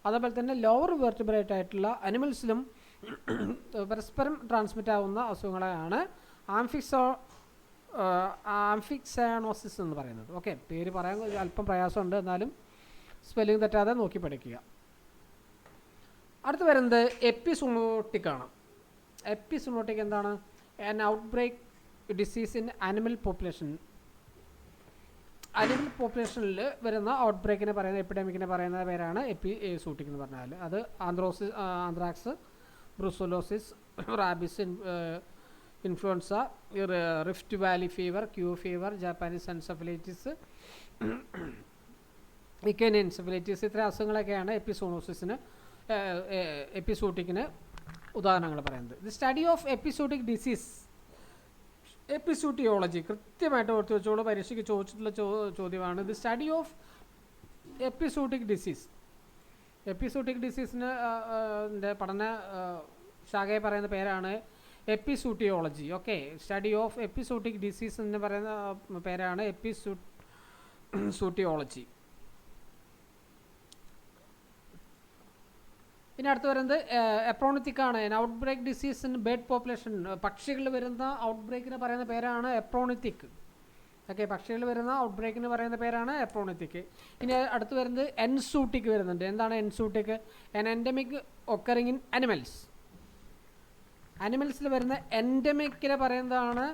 അതുപോലെ തന്നെ ലോവർ വെർട്ടിബ്രേറ്റ് ആയിട്ടുള്ള അനിമൽസിലും പരസ്പരം ട്രാൻസ്മിറ്റ് ആവുന്ന അസുഖങ്ങളെയാണ് ആംഫിക്സാനോസിസ് എന്ന് പറയുന്നത്. ഓക്കെ, പേര് പറയാൻ അല്പം പ്രയാസമുണ്ട്, എന്നാലും സ്പെല്ലിംഗ് തെറ്റാതെ നോക്കി പഠിക്കുക. അടുത്ത് വരുന്നത് എപ്പിസൂണോട്ടിക് ആണ്. എപ്പിസൂണോട്ടിക് എന്താണ്? An outbreak disease in animal population. Animal പോപ്പുലേഷനിൽ വരുന്ന ഔട്ട് ബ്രേക്കിനെ പറയുന്ന എപ്പിഡമിക്കിനെ പറയുന്ന പേരാണ് എപ്പിസൂട്ടിക് എന്ന് പറഞ്ഞാൽ. അത് anthrax, brucellosis, rabies, influenza, Rift Valley fever, Q fever, Japanese encephalitis, equine encephalitis, ഇത്തരം അസുഖങ്ങളൊക്കെയാണ് എപ്പിസൂണോസിസിന് എപ്പിസോട്ടിക്കിന് ഉദാഹരണങ്ങൾ പറയുന്നത്. The study of epizootic disease, epizootiology കൃത്യമായിട്ട് ഓർത്ത് വെച്ചോളൂ, പരീക്ഷയ്ക്ക് ചോദിച്ചിട്ടുള്ള ചോദ്യമാണ്. The study of epizootic disease, epizootic ഡിസീസിന് പഠന ശാഖയെ പറയുന്ന പേരാണ് epizootiology. Okay, study of epizootic disease എന്ന് പറയുന്ന പേരാണ് എപ്പിസോട്ടിയോളജി. ഇനി അടുത്ത് വരുന്നത് എപ്രോണിത്തിക്കാണ്. Outbreak disease in bird population, പക്ഷികളിൽ വരുന്ന ഔട്ട് ബ്രേക്കിന് പറയുന്ന പേരാണ് എപ്രോണിത്തിക്. ഓക്കെ, പക്ഷികളിൽ വരുന്ന ഔട്ട് ബ്രേക്കിന് പറയുന്ന പേരാണ് എപ്രോണിത്തിക്. ഇനി അടുത്ത് വരുന്നത് എൻസൂട്ടിക് വരുന്നുണ്ട്. എന്താണ് enzootic? An endemic occurring in animals. അനിമൽസിൽ വരുന്ന എൻഡമിക്കിനെ പറയുന്നതാണ്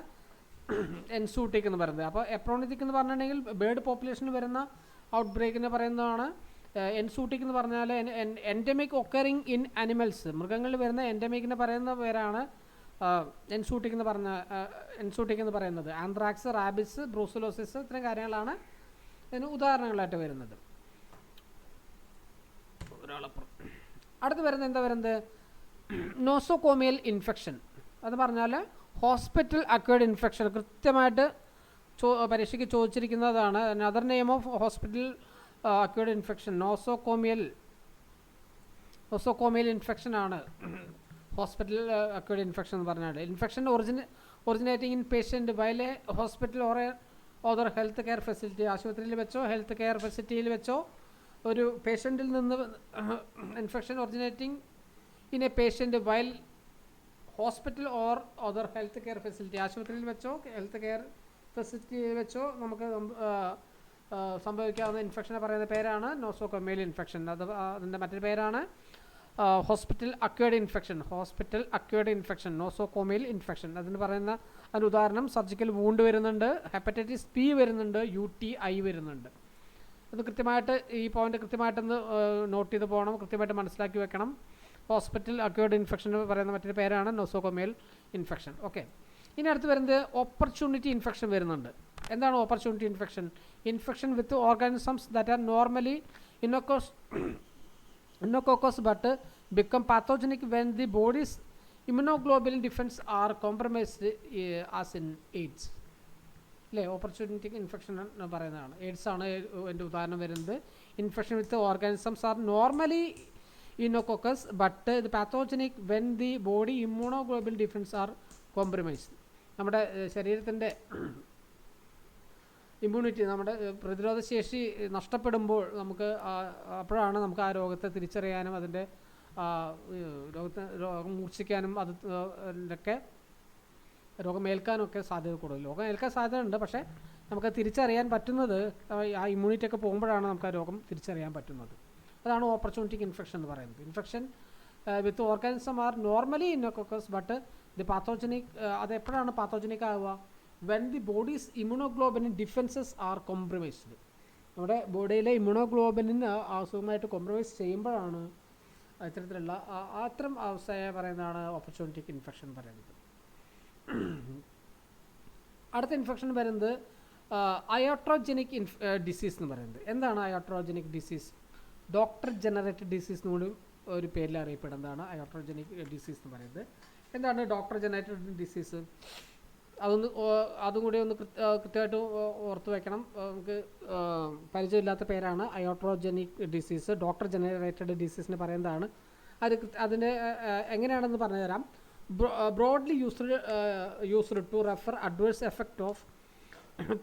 എൻസൂട്ടിക് എന്ന് പറയുന്നത്. അപ്പോൾ എപ്രോണിത്തിക് എന്ന് പറഞ്ഞിട്ടുണ്ടെങ്കിൽ ബേർഡ് പോപ്പുലേഷനിൽ വരുന്ന ഔട്ട് ബ്രേക്കിനെ പറയുന്നതാണ്. എൻസൂട്ടിക് എന്ന് പറഞ്ഞാൽ എൻഡമിക് ഒക്കറിങ് ഇൻ അനിമൽസ്, മൃഗങ്ങളിൽ വരുന്ന എൻഡമിക്കിനെ പറയുന്ന പേരാണ് എൻസൂട്ടിക് എന്ന് പറയുന്നത്. ആന്ത്രാക്സ്, റാബിസ്, ബ്രൂസലോസിസ് ഇത്തരം കാര്യങ്ങളാണ് ഇതിന് ഉദാഹരണങ്ങളായിട്ട് വരുന്നത്. അടുത്ത് വരുന്നത് എന്താ വരുന്നത്? Nosocomial infection. അത് പറഞ്ഞാൽ ഹോസ്പിറ്റൽ അക്വേർഡ് ഇൻഫെക്ഷൻ. കൃത്യമായിട്ട് പരീക്ഷയ്ക്ക് ചോദിച്ചിരിക്കുന്നതാണ്. Another name of hospital acquired infection nosocomial infection ആണ് ഹോസ്പിറ്റൽ അക്വേർഡ് ഇൻഫെക്ഷൻ എന്ന് പറഞ്ഞാൽ. Infection originating in patient while a hospital or other health care facility, ആശുപത്രിയിൽ വെച്ചോ ഹെൽത്ത് കെയർ ഫെസിലിറ്റിയിൽ വെച്ചോ ഒരു പേഷ്യൻറ്റിൽ നിന്ന് infection originating in a patient while hospital or other health care facility, ആശുപത്രിയിൽ വെച്ചോ ഹെൽത്ത് കെയർ ഫെസിലിറ്റിയിൽ വെച്ചോ നമുക്ക് സംഭവിക്കാവുന്ന ഇൻഫെക്ഷനെ പറയുന്ന പേരാണ് നോസോകോമിയൽ ഇൻഫെക്ഷൻ. അതിൻ്റെ മറ്റൊരു പേരാണ് hospital acquired infection, nosocomial infection. അതിന് ഉദാഹരണം സർജിക്കൽ വൂണ്ട് വരുന്നുണ്ട്, ഹെപ്പറ്റൈറ്റിസ് ബി വരുന്നുണ്ട്, UTI വരുന്നുണ്ട്. അത് കൃത്യമായിട്ട് ഈ പോയിന്റ് കൃത്യമായിട്ടൊന്ന് നോട്ട് ചെയ്ത് പോകണം, കൃത്യമായിട്ട് മനസ്സിലാക്കി വെക്കണം. ഹോസ്പിറ്റൽ അക്വേർഡ് ഇൻഫെക്ഷൻ പറയുന്ന മറ്റൊരു പേരാണ് നോസോകോമിയൽ ഇൻഫെക്ഷൻ. ഓക്കെ, ഇനി അടുത്ത് വരുന്നത് ഓപ്പർച്യൂണിറ്റി ഇൻഫെക്ഷൻ വരുന്നുണ്ട്. എന്താണ് opportunity infection? Infection with organisms that are normally innocuous but become pathogenic when the body's immunoglobulin defense are compromised as in AIDS. അല്ലേ, ഓപ്പർച്യൂണിറ്റി ഇൻഫെക്ഷൻ എന്ന് പറയുന്നതാണ്. എയ്ഡ്സ് ആണ് എൻ്റെ ഉദാഹരണം വരുന്നത്. Infection with organisms are normally innocuous but the pathogenic when the body immunoglobulin defence are compromised. നമ്മുടെ ശരീരത്തിൻ്റെ ഇമ്മ്യൂണിറ്റി, നമ്മുടെ പ്രതിരോധശേഷി നഷ്ടപ്പെടുമ്പോൾ അപ്പോഴാണ് നമുക്ക് ആ രോഗത്തെ തിരിച്ചറിയാനും അതിൻ്റെ രോഗം മൂർച്ഛിക്കാനും അതിൻ്റെ രോഗമേൽക്കാനൊക്കെ സാധ്യത കൂടുതൽ. രോഗം ഏൽക്കാൻ സാധ്യതയുണ്ട്, പക്ഷേ നമുക്ക് തിരിച്ചറിയാൻ പറ്റുന്നത് ആ ഇമ്മ്യൂണിറ്റി ഒക്കെ പോകുമ്പോഴാണ് നമുക്ക് ആ രോഗം തിരിച്ചറിയാൻ പറ്റുന്നത്. അതാണ് ഓപ്പർച്യൂണിറ്റിക് ഇൻഫെക്ഷൻ എന്ന് പറയുന്നത്. Infection with organism are normally innocuous but the pathogenic. അത് എപ്പോഴാണ് പാത്തോജനിക് ആവുക? When the bodies immunoglobulin defences are compromised. നമ്മുടെ ബോഡിയിലെ ഇമ്മ്യൂണോഗ്ലോബുലിൻ അസുഖമായിട്ട് കോംപ്രമൈസ് ചെയ്യുമ്പോഴാണ് ഇത്തരത്തിലുള്ള അത്തരം അവസ്ഥയെ പറയുന്നതാണ് ഓപ്പർച്യൂണിറ്റിക് ഇൻഫെക്ഷൻ പറയുന്നത്. അടുത്ത ഇൻഫെക്ഷൻ വരുന്നത് അയോട്രോജനിക് ഡിസീസ് എന്ന് പറയുന്നത്. എന്താണ് അയോട്രോജനിക് ഡിസീസ്? ഡോക്ടർ ജനറേറ്റഡ് ഡിസീസ് എന്നുകൂടി ഒരു പേരിൽ അറിയപ്പെടുന്നതാണ് അയോട്രോജനിക് ഡിസീസ് എന്ന് പറയുന്നത്. എന്താണ് ഡോക്ടർ ജനറേറ്റഡ് ഡിസീസ്? അതും കൂടി ഒന്ന് കൃത്യമായിട്ട് ഓർത്ത് വയ്ക്കണം. നമുക്ക് പരിചയമില്ലാത്ത പേരാണ് അയോട്രോജനിക് ഡിസീസ്. ഡോക്ടർ ജനറേറ്റഡ് ഡിസീസിന് പറയുന്നതാണ്. അതിൻ്റെ എങ്ങനെയാണെന്ന് പറഞ്ഞു തരാം. Broadly used to refer adverse effect of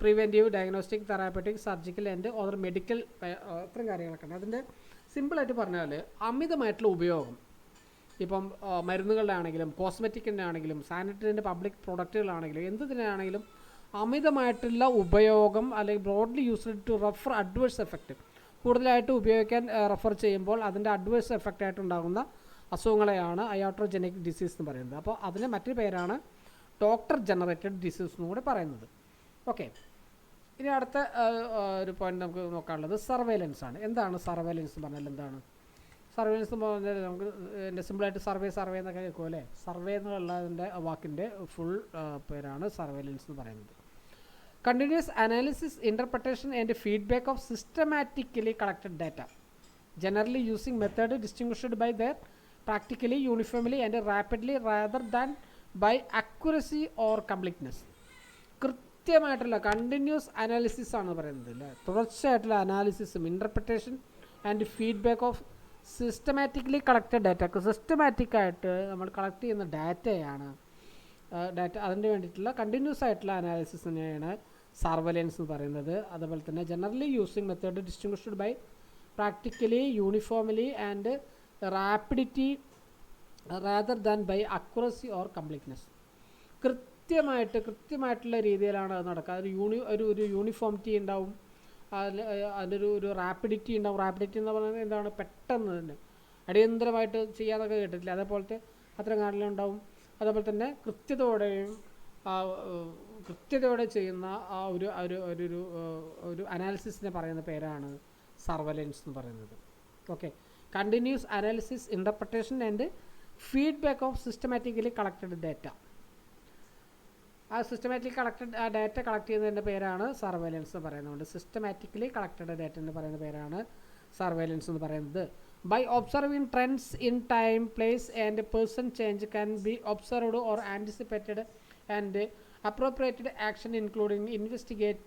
preventive, diagnostic, therapeutic, surgical and other medical ഇത്തരം കാര്യങ്ങളൊക്കെ ഉണ്ട്. അതിൻ്റെ സിമ്പിളായിട്ട് പറഞ്ഞാൽ അമിതമായിട്ടുള്ള ഉപയോഗം, ഇപ്പം മരുന്നുകളുടെ ആണെങ്കിലും കോസ്മെറ്റിക്കിൻ്റെ ആണെങ്കിലും സാനിറ്ററിൻ്റെ പബ്ലിക് പ്രൊഡക്റ്റുകളാണെങ്കിലും എന്തിനാണെങ്കിലും അമിതമായിട്ടുള്ള ഉപയോഗം അല്ലെങ്കിൽ broadly used to refer adverse effect, കൂടുതലായിട്ട് ഉപയോഗിക്കാൻ റെഫർ ചെയ്യുമ്പോൾ അതിൻ്റെ അഡ്വേഴ്സ് എഫക്റ്റായിട്ടുണ്ടാകുന്ന അസുഖങ്ങളെയാണ് അയോട്രോജനിക് ഡിസീസ് എന്ന് പറയുന്നത്. അപ്പോൾ അതിന് മറ്റൊരു പേരാണ് ഡോക്ടർ ജനറേറ്റഡ് ഡിസീസ് എന്നും കൂടി പറയുന്നത്. ഓക്കെ, ഇനി അടുത്ത ഒരു പോയിന്റ് നമുക്ക് നോക്കാനുള്ളത് സർവൈലൻസ് ആണ്. എന്താണ് സർവൈലൻസ് എന്ന് പറഞ്ഞാൽ? എന്താണ് സർവൈലൻസ് എന്ന് പറഞ്ഞാൽ? നമുക്ക് സിമ്പിളായിട്ട് സർവേ എന്നൊക്കെ കേൾക്കും അല്ലേ. സർവേ എന്നുള്ളതിൻ്റെ വാക്കിൻ്റെ ഫുൾ പേരാണ് സർവൈലൻസ് എന്ന് പറയുന്നത്. Continuous analysis, interpretation and feedback of systematically collected data generally using method distinguished by their practically, uniformly and rapidly rather than by accuracy or completeness. കൃത്യമായിട്ടുള്ള കണ്ടിന്യൂസ് അനാലിസിസ് ആണ് പറയുന്നത് അല്ലേ, തുടർച്ചയായിട്ടുള്ള അനാലിസിസും interpretation and feedback of systematically collected data. സിസ്റ്റമാറ്റിക്കായിട്ട് നമ്മൾ കളക്ട് ചെയ്യുന്ന ഡാറ്റയാണ് ഡാറ്റ, അതിന് വേണ്ടിയിട്ടുള്ള കണ്ടിന്യൂസ് ആയിട്ടുള്ള അനാലിസിസിനെയാണ് സർവൈലൻസ് എന്ന് പറയുന്നത്. അതുപോലെ തന്നെ generally using method distinguished by practically, uniformly and rapidity rather than by accuracy or completeness. കൃത്യമായിട്ടുള്ള രീതിയിലാണ് അത് നടക്കുക. ഒരു യൂണിഫോമിറ്റി ഉണ്ടാവും, അതിലൊരു റാപ്പിഡിറ്റി ഉണ്ടാവും. റാപ്പിഡിറ്റി എന്ന് പറയുന്നത് എന്താണ്, പെട്ടെന്ന് തന്നെ അടിയന്തരമായിട്ട് ചെയ്യാനൊക്കെ കേട്ടിട്ടില്ല, അതേപോലത്തെ അത്തരം കാര്യങ്ങളുണ്ടാവും. അതേപോലെ തന്നെ കൃത്യതയോടെ ചെയ്യുന്ന ആ ഒരു അനാലിസിസിനെ പറയുന്ന പേരാണ് സർവൈലൻസ് എന്ന് പറയുന്നത്. Okay, continuous analysis, interpretation and feedback of systematically collected data. ആ സിസ്റ്റമാറ്റിക്കലി ഡാറ്റ കളക്ട് ചെയ്യുന്നതിൻ്റെ പേരാണ് സർവൈലൻസ് എന്ന് പറയുന്നത്. സിസ്റ്റമാറ്റിക്കലി കളക്റ്റഡ് ഡാറ്റ എന്ന് പറയുന്ന പേരാണ് സർവൈലൻസ് എന്ന് പറയുന്നത്. By observing trends in time, place and person change can be observed or anticipated and appropriated action including investigate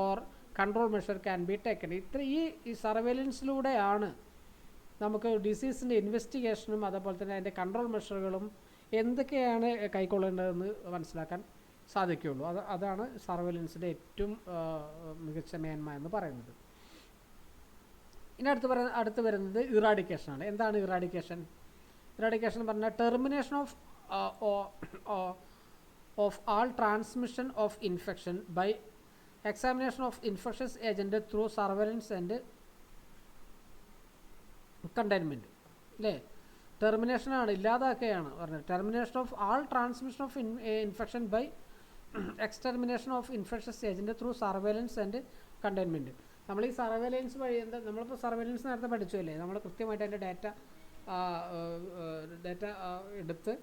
or control measure can be taken. ഈ സർവൈലൻസിലൂടെയാണ് നമുക്ക് ഡിസീസിൻ്റെ ഇൻവെസ്റ്റിഗേഷനും അതേപോലെ തന്നെ അതിൻ്റെ കൺട്രോൾ മെഷറുകളും എന്തൊക്കെയാണ് കൈക്കൊള്ളേണ്ടതെന്ന് മനസ്സിലാക്കാൻ സാധിക്കുകയുള്ളൂ. അതാണ് സർവൈലൻസിൻ്റെ ഏറ്റവും മികച്ച മേന്മ എന്ന് പറയുന്നത്. ഇനി അടുത്ത് വരുന്നത് ഇറാഡിക്കേഷനാണ്. എന്താണ് ഇറാഡിക്കേഷൻ? ഇറാഡിക്കേഷൻ എന്ന് പറഞ്ഞാൽ termination of all transmission of infection by examination of infectious agent through surveillance and containment അല്ലേ. ടെർമിനേഷനാണ്, ഇല്ലാതാക്കുകയാണ് പറഞ്ഞത്. Termination of all transmission of infection by extermination of infectious agent through surveillance and containment. നമ്മൾ ഈ സർവൈലൻസ് വഴി നമ്മളിപ്പോൾ സർവൈലൻസ് നേരത്തെ പഠിച്ചു അല്ലേ, നമ്മൾ കൃത്യമായിട്ട് അതിൻ്റെ ഡാറ്റ എടുത്ത്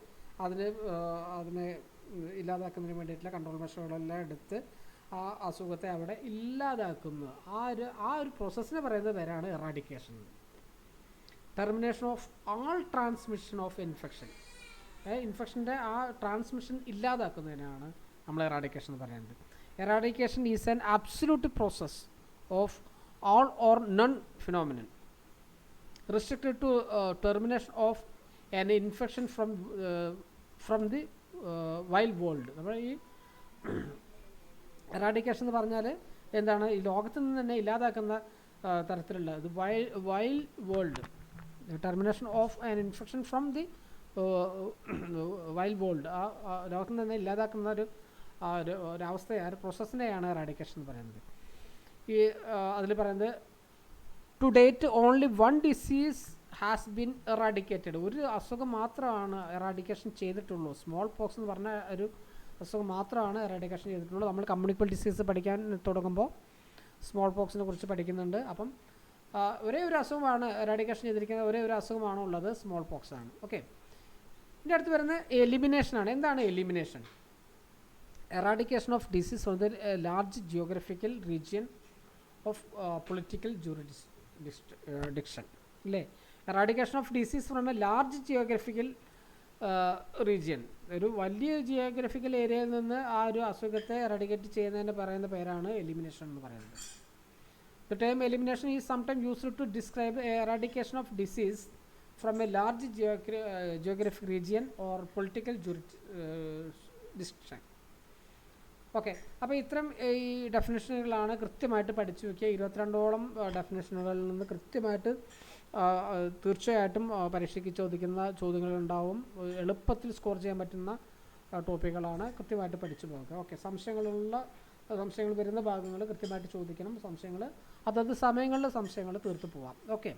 അതിനെ ഇല്ലാതാക്കുന്നതിന് വേണ്ടിയിട്ടുള്ള കൺട്രോൾ മെഷറുകളെല്ലാം എടുത്ത് ആ അസുഖത്തെ അവിടെ ഇല്ലാതാക്കുന്ന ആ ഒരു പ്രോസസ്സിനെ പറയുന്ന പേരാണ് eradication. Termination of all transmission of infection, ഇൻഫെക്ഷൻ്റെ ആ ട്രാൻസ്മിഷൻ ഇല്ലാതാക്കുന്നതിനാണ് നമ്മൾ എറാഡിക്കേഷൻ എന്ന് പറയുന്നത്. Eradication is an absolute process of all or none phenomenon restricted to termination of an infection from the wild world. നമ്മൾ ഈ എറാഡിക്കേഷൻ എന്ന് പറഞ്ഞാൽ എന്താണ്, ഈ ലോകത്ത് നിന്ന് തന്നെ ഇല്ലാതാക്കുന്ന തരത്തിലുള്ള ഇത് wild world, termination of an infection from the wild world, ആ ലോകത്ത് നിന്ന് തന്നെ ഇല്ലാതാക്കുന്ന ഒരു അവസ്ഥയെ, ഒരു പ്രോസസ്സിനെയാണ് എറാഡിക്കേഷൻ എന്ന് പറയുന്നത്. ഈ അതിൽ പറയുന്നത് to date only one disease has been eradicated. ഒരു അസുഖം മാത്രമാണ് എറാഡിക്കേഷൻ ചെയ്തിട്ടുള്ളൂ. സ്മോൾ പോക്സ് എന്ന് പറഞ്ഞ ഒരു അസുഖം മാത്രമാണ് എറാഡിക്കേഷൻ ചെയ്തിട്ടുള്ളൂ. നമ്മൾ കമ്മ്യൂണിക്കബിൾ ഡിസീസ് പഠിക്കാൻ തുടങ്ങുമ്പോൾ സ്മോൾ പോക്സിനെ കുറിച്ച് പഠിക്കുന്നുണ്ട്. അപ്പം ഒരേ ഒരു അസുഖമാണ് എറാഡിക്കേഷൻ ചെയ്തിരിക്കുന്നത്, ഒരേ ഒരു അസുഖമാണ് ഉള്ളത്, സ്മോൾ പോക്സ് ആണ്. ഓക്കെ, ഇതിൻ്റെ അടുത്ത് വരുന്നത് എലിമിനേഷനാണ്. എന്താണ് elimination? Eradication of disease from the large geographical region of political jurisdiction അല്ലേ. Eradication of disease from a large geographical region, ഒരു വലിയ ജിയോഗ്രഫിക്കൽ ഏരിയയിൽ നിന്ന് ആ ഒരു അസുഖത്തെ എറാഡിക്കേറ്റ് ചെയ്യുന്നതിന് പറയുന്ന പേരാണ് എലിമിനേഷൻ എന്ന് പറയുന്നത്. The term elimination is sometime used to describe eradication of disease from a large geographic region or political jurisdiction. Okay, അപ്പോൾ ഇത്തരം ഈ ഡെഫിനേഷനുകളാണ് കൃത്യമായിട്ട് പഠിച്ചു വയ്ക്കുക. 22ഓളം ഡെഫിനേഷനുകളിൽ നിന്ന് കൃത്യമായിട്ട് തീർച്ചയായിട്ടും പരീക്ഷയ്ക്ക് ചോദിക്കുന്ന ചോദ്യങ്ങളുണ്ടാവും. എളുപ്പത്തിൽ സ്കോർ ചെയ്യാൻ പറ്റുന്ന ടോപ്പിക്കുകളാണ്, കൃത്യമായിട്ട് പഠിച്ചു പോകുക. ഓക്കെ, സംശയങ്ങൾ വരുന്ന ഭാഗങ്ങൾ കൃത്യമായിട്ട് ചോദിക്കണം. സംശയങ്ങൾ അതത് സമയങ്ങളിൽ സംശയങ്ങൾ തീർത്തു പോവാം. ഓക്കെ.